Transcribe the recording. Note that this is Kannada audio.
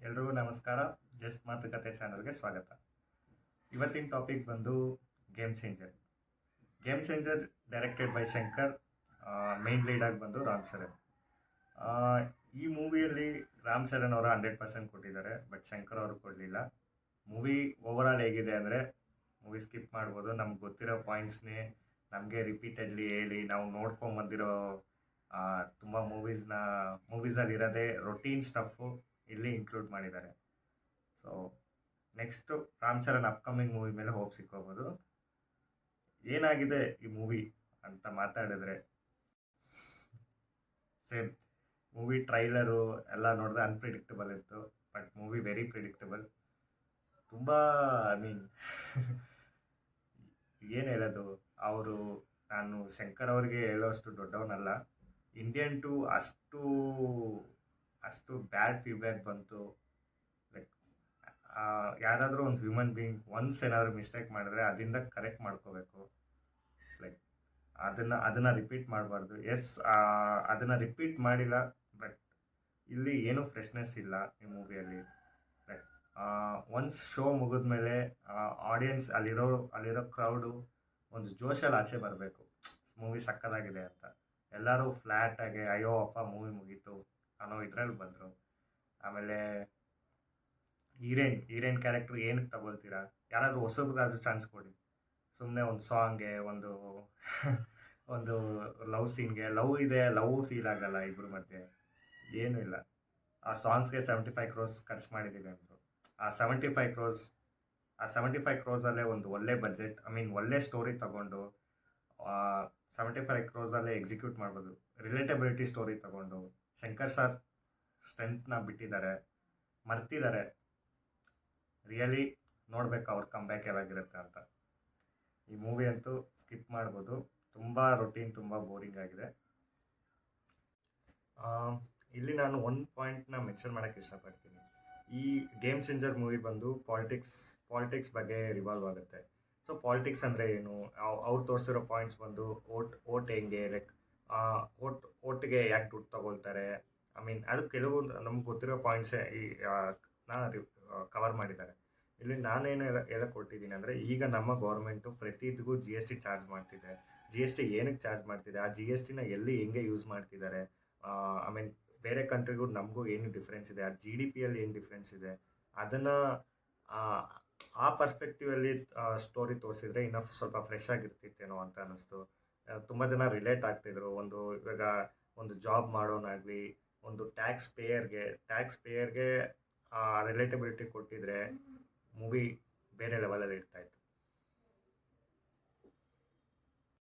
ಎಲ್ರಿಗೂ ನಮಸ್ಕಾರ. ಜಸ್ಟ್ ಮಾತುಕತೆ ಚಾನಲ್ಗೆ ಸ್ವಾಗತ. ಇವತ್ತಿನ ಟಾಪಿಕ್ ಬಂದು game changer. Game changer directed by Shankar, main ಲೀಡಾಗಿ ಬಂದು ರಾಮ್ ಚರಣ್. ಈ ಮೂವಿಯಲ್ಲಿ ರಾಮ್ ಚರಣ್ ಅವರು 100% ಕೊಟ್ಟಿದ್ದಾರೆ, ಬಟ್ ಶಂಕರ್ ಅವರು ಕೊಡಲಿಲ್ಲ. ಮೂವಿ ಓವರಾಲ್ ಹೇಗಿದೆ ಅಂದರೆ ಮೂವಿ ಸ್ಕಿಪ್ ಮಾಡ್ಬೋದು. ನಮ್ಗೆ ಗೊತ್ತಿರೋ ಪಾಯಿಂಟ್ಸ್ನೇ ನಮಗೆ ರಿಪೀಟೆಡ್ಲಿ ಹೇಳಿ ನಾವು ನೋಡ್ಕೊಂಬಂದಿರೋ ತುಂಬ ಮೂವೀಸಲ್ಲಿ ಇರೋದೇ ರೊಟೀನ್ ಸ್ಟಫು ಇಲ್ಲಿ ಇನ್ಕ್ಲೂಡ್ ಮಾಡಿದ್ದಾರೆ. So next Ram Charan upcoming movie ಮೇಲೆ ಹೋಪ್ ಸಿಕ್ಕೋಬೋದು. ಏನಾಗಿದೆ ಈ ಮೂವಿ ಅಂತ ಮಾತಾಡಿದ್ರೆ, ಸೇಮ್ ಮೂವಿ ಟ್ರೈಲರು ಎಲ್ಲ ನೋಡಿದ್ರೆ ಅನ್ಪ್ರಿಡಿಕ್ಟಬಲ್ ಇತ್ತು, ಬಟ್ ಮೂವಿ ವೆರಿ ಪ್ರಿಡಿಕ್ಟಬಲ್. ತುಂಬ ಏನು ಹೇಳೋದು, ನಾನು ಶಂಕರ್ ಅವ್ರಿಗೆ ಹೇಳೋಷ್ಟು ದೊಡ್ಡವನಲ್ಲ. ಇಂಡಿಯನ್ ಟು ಅಷ್ಟು ಬ್ಯಾಡ್ ಫೀಡ್ಬ್ಯಾಕ್ ಬಂತು. ಲೈಕ್ ಯಾರಾದರೂ ಒಂದು ಹ್ಯೂಮನ್ ಬೀಯಿಂಗ್ ಒನ್ಸ್ ಏನಾದರೂ ಮಿಸ್ಟೇಕ್ ಮಾಡಿದ್ರೆ ಅದರಿಂದ ಕರೆಕ್ಟ್ ಮಾಡ್ಕೋಬೇಕು. ಲೈಕ್ ಅದನ್ನು ರಿಪೀಟ್ ಮಾಡಬಾರ್ದು. ಅದನ್ನು ರಿಪೀಟ್ ಮಾಡಿಲ್ಲ, ಬಟ್ ಇಲ್ಲಿ ಏನೂ ಫ್ರೆಶ್ನೆಸ್ ಇಲ್ಲ ಈ ಮೂವಿಯಲ್ಲಿ. ಲೈಕ್ ಒನ್ಸ್ ಶೋ ಮುಗಿದ್ಮೇಲೆ ಆಡಿಯನ್ಸ್ ಅಲ್ಲಿರೋ ಕ್ರೌಡು ಒಂದು ಜೋಶಲ್ಲಿ ಆಚೆ ಬರಬೇಕು, ಮೂವಿ ಸಕ್ಕತ್ತಾಗಿದೆ ಅಂತ. ಎಲ್ಲರೂ ಫ್ಲ್ಯಾಟಾಗಿ ಅಯ್ಯೋ ಅಪ್ಪ ಮೂವಿ ಮುಗೀತು ಅನ್ನೋ ಇದ್ರಲ್ಲಿ ಬಂದರು. ಆಮೇಲೆ ಹೀರೋಯಿನ್ ಕ್ಯಾರೆಕ್ಟ್ರ್ ಏನಕ್ಕೆ ತಗೊಳ್ತೀರಾ? ಯಾರಾದರೂ ಹೊಸಬ್ರಿಗಾದ್ರೂ ಚಾನ್ಸ್ ಕೊಡಿ. ಸುಮ್ಮನೆ ಒಂದು ಸಾಂಗ್ಗೆ ಒಂದು ಲವ್ ಸೀನ್ಗೆ ಲವ್ ಇದೆ, ಲವ್ ಫೀಲ್ ಆಗಲ್ಲ ಇಬ್ಬರ ಮಧ್ಯೆ, ಏನೂ ಇಲ್ಲ. ಆ ಸಾಂಗ್ಸ್ಗೆ 75 crores ಖರ್ಚು ಮಾಡಿದ್ದೀವಿ ಅಂದರು. ಆ 75 crores ಒಂದು ಒಳ್ಳೆ ಬಜೆಟ್, ಒಳ್ಳೆ ಸ್ಟೋರಿ ತಗೊಂಡು 75 crores ಎಕ್ಸಿಕ್ಯೂಟ್ ಮಾಡ್ಬೋದು. ರಿಲೇಟಬಿಲಿಟಿ ಸ್ಟೋರಿ ತಗೊಂಡು ಶಂಕರ್ ಸರ್ ಸ್ಟ್ರೆಂತ್ನ ಬಿಟ್ಟಿದ್ದಾರೆ, ಮರ್ತಿದ್ದಾರೆ. ರಿಯಲಿ ನೋಡ್ಬೇಕು ಅವ್ರ ಕಂಬ್ಯಾಕ್ ಯಾವಾಗಿರುತ್ತೆ ಅಂತ. ಈ ಮೂವಿ ಅಂತೂ ಸ್ಕಿಪ್ ಮಾಡ್ಬೋದು. ತುಂಬ ರೊಟೀನ್, ತುಂಬ ಬೋರಿಂಗ್ ಆಗಿದೆ. ಇಲ್ಲಿ ನಾನು ಒಂದು ಪಾಯಿಂಟ್ನ ಮೆನ್ಷನ್ ಮಾಡೋಕ್ಕೆ ಇಷ್ಟಪಡ್ತೀನಿ. ಈ ಗೇಮ್ ಚೇಂಜರ್ ಮೂವಿ ಬಂದು ಪಾಲಿಟಿಕ್ಸ್ ಬಗ್ಗೆ ರಿವಾಲ್ವ್ ಆಗುತ್ತೆ. ಸೊ ಪಾಲಿಟಿಕ್ಸ್ ಅಂದರೆ ಏನು, ಅವ್ರು ತೋರಿಸಿರೋ ಪಾಯಿಂಟ್ಸ್ ಬಂದು ಓಟ್ ಹೆಂಗೆ, ಲೈಕ್ ಓಟ್ಗೆ ಯಾಕೆ ದುಡ್ಡು ತಗೊಳ್ತಾರೆ, ಅದು ಕೆಲವು ನಮ್ಗೆ ಗೊತ್ತಿರೋ ಪಾಯಿಂಟ್ಸೇ ಕವರ್ ಮಾಡಿದ್ದಾರೆ. ಇಲ್ಲಿ ನಾನೇನು ಹೇಳಕ್ಕೆ ಕೊಟ್ಟಿದ್ದೀನಿ ಅಂದರೆ, ಈಗ ನಮ್ಮ ಗೌರ್ಮೆಂಟು ಪ್ರತಿದಿಗೂ GST ಚಾರ್ಜ್ ಮಾಡ್ತಿದೆ. GST ಏನಕ್ಕೆ ಚಾರ್ಜ್ ಮಾಡ್ತಿದೆ, ಆ GSTನ ಎಲ್ಲಿ ಹೆಂಗೆ ಯೂಸ್ ಮಾಡ್ತಿದ್ದಾರೆ, ಬೇರೆ ಕಂಟ್ರಿಗೂ ನಮಗೂ ಏನು ಡಿಫ್ರೆನ್ಸ್ ಇದೆ, ಆ GDPಯಲ್ಲಿ ಏನು ಡಿಫ್ರೆನ್ಸ್ ಇದೆ, ಅದನ್ನು ಆ ಪರ್ಸ್ಪೆಕ್ಟಿವಲ್ಲಿ ಸ್ಟೋರಿ ತೋರಿಸಿದ್ರೆ ಇನ್ನೂ ಸ್ವಲ್ಪ ಫ್ರೆಶ್ ಆಗಿರ್ತಿತ್ತೇನೋ ಅಂತ ಅನ್ನಿಸ್ತು. ತುಂಬ ಜನ ರಿಲೇಟ್ ಆಗ್ತಿದ್ರು. ಇವಾಗ ಒಂದು ಜಾಬ್ ಮಾಡೋನಾಗಲಿ, ಒಂದು ಟ್ಯಾಕ್ಸ್ ಪೇಯರ್ಗೆ ರಿಲೇಟಬಿಲಿಟಿ ಕೊಟ್ಟಿದ್ರೆ ಮೂವಿ ಬೇರೆ ಲೆವೆಲಲ್ಲಿ ಇರ್ತಾಯಿತ್ತು.